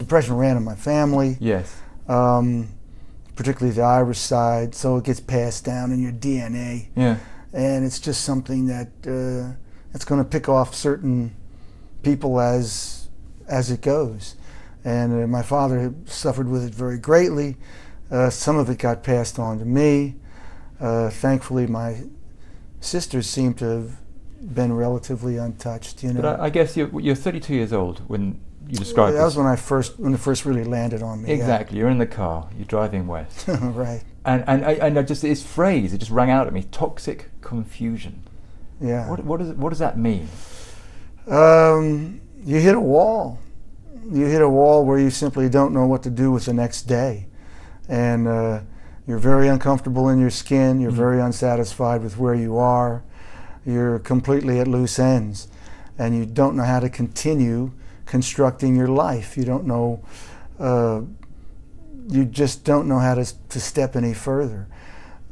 depression ran in my family. Yes. Particularly the Irish side, so it gets passed down in your DNA. Yeah. And it's just something that it's going to pick off certain people as it goes. And my father suffered with it very greatly. Some of it got passed on to me. Thankfully, my sisters seem to have been relatively untouched. You know. But I guess you're 32 years old when you described that was when it first really landed on me. Exactly. Yeah. You're in the car. You're driving west. Right. And I just this phrase, it just rang out at me: toxic confusion. Yeah. What does that mean? You hit a wall. You hit a wall where you simply don't know what to do with the next day, and you're very uncomfortable in your skin. You're very unsatisfied with where you are. You're completely at loose ends, and you don't know how to continue constructing your life. You don't know. You just don't know how to step any further.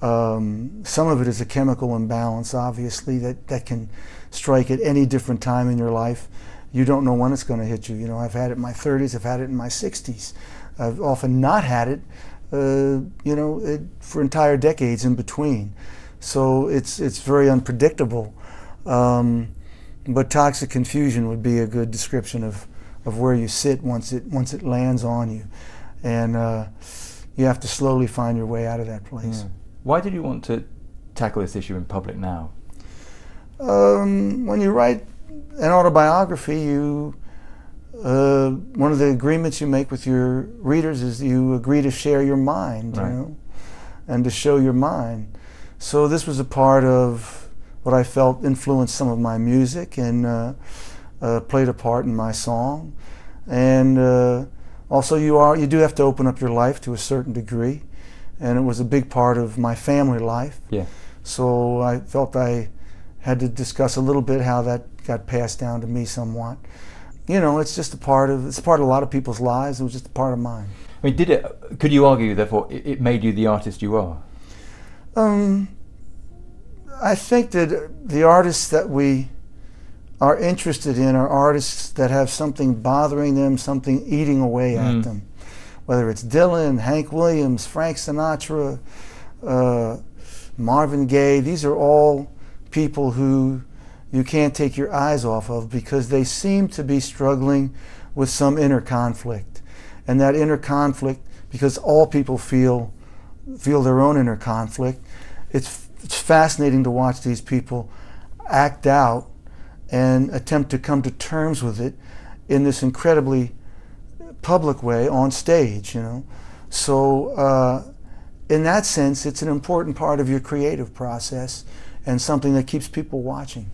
Some of it is a chemical imbalance, obviously, that can strike at any different time in your life. You don't know when it's going to hit you. You know, I've had it in my 30s, I've had it in my 60s. I've often not had it, for entire decades in between. So it's very unpredictable. But toxic confusion would be a good description of where you sit once it lands on you. And you have to slowly find your way out of that place. Yeah. Why did you want to tackle this issue in public now? When you write an autobiography, one of the agreements you make with your readers is you agree to share your mind, right, you know, and to show your mind. So this was a part of what I felt influenced some of my music and played a part in my song. And also you do have to open up your life to a certain degree, and it was a big part of my family life. Yeah. So I felt I had to discuss a little bit how that got passed down to me somewhat. You know, it's a part of a lot of people's lives. It was just a part of mine. I mean, could you argue, therefore, it made you the artist you are? I think that the artists that we are interested in are artists that have something bothering them, something eating away at them. Whether it's Dylan, Hank Williams, Frank Sinatra, Marvin Gaye, these are all people who you can't take your eyes off of because they seem to be struggling with some inner conflict. And that inner conflict, because all people feel their own inner conflict, it's fascinating to watch these people act out and attempt to come to terms with it in this incredibly public way on stage, you know. So in that sense, it's an important part of your creative process and something that keeps people watching.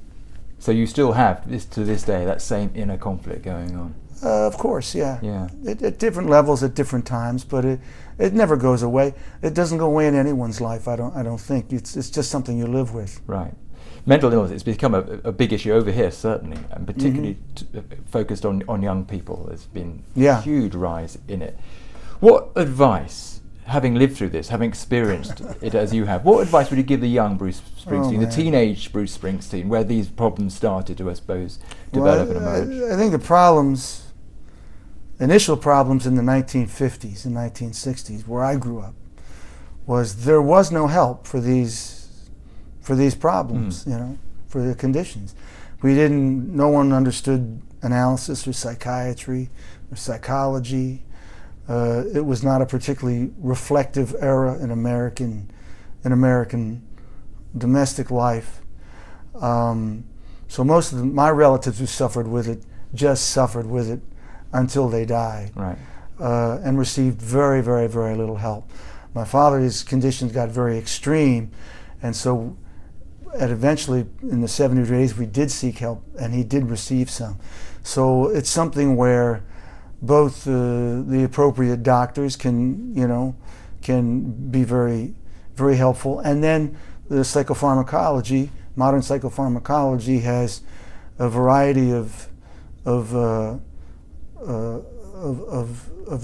So you still have, to this day, that same inner conflict going on? Of course, yeah. Yeah. At different levels, at different times, but it never goes away. It doesn't go away in anyone's life, I don't think. It's just something you live with. Right. Mental illness, it's become a big issue over here, certainly, and particularly focused on young people. There's been a huge rise in it. What advice, having lived through this, having experienced it as you have, what advice would you give the young Bruce Springsteen, the teenage Bruce Springsteen, where these problems started to, I suppose, develop and emerge? I think initial problems in the 1950s and 1960s, where I grew up, was there was no help for these problems, you know, for the conditions. No one understood analysis or psychiatry or psychology. It was not a particularly reflective era in American domestic life. So most of my relatives who suffered with it just suffered with it until they died, right, and received very, very, very little help. My father's conditions got very extreme, and so eventually in the 70s or 80s we did seek help, and he did receive some. So it's something where both the appropriate doctors can be very, very helpful, and then the psychopharmacology, modern psychopharmacology, has a variety of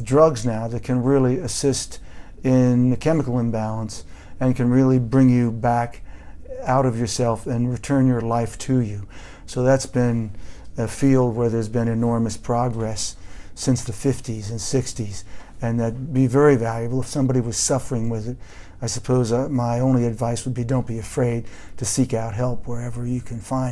drugs now that can really assist in the chemical imbalance and can really bring you back out of yourself and return your life to you. So that's been a field where there's been enormous progress since the 50s and 60s, and that'd be very valuable if somebody was suffering with it. I suppose my only advice would be don't be afraid to seek out help wherever you can find it.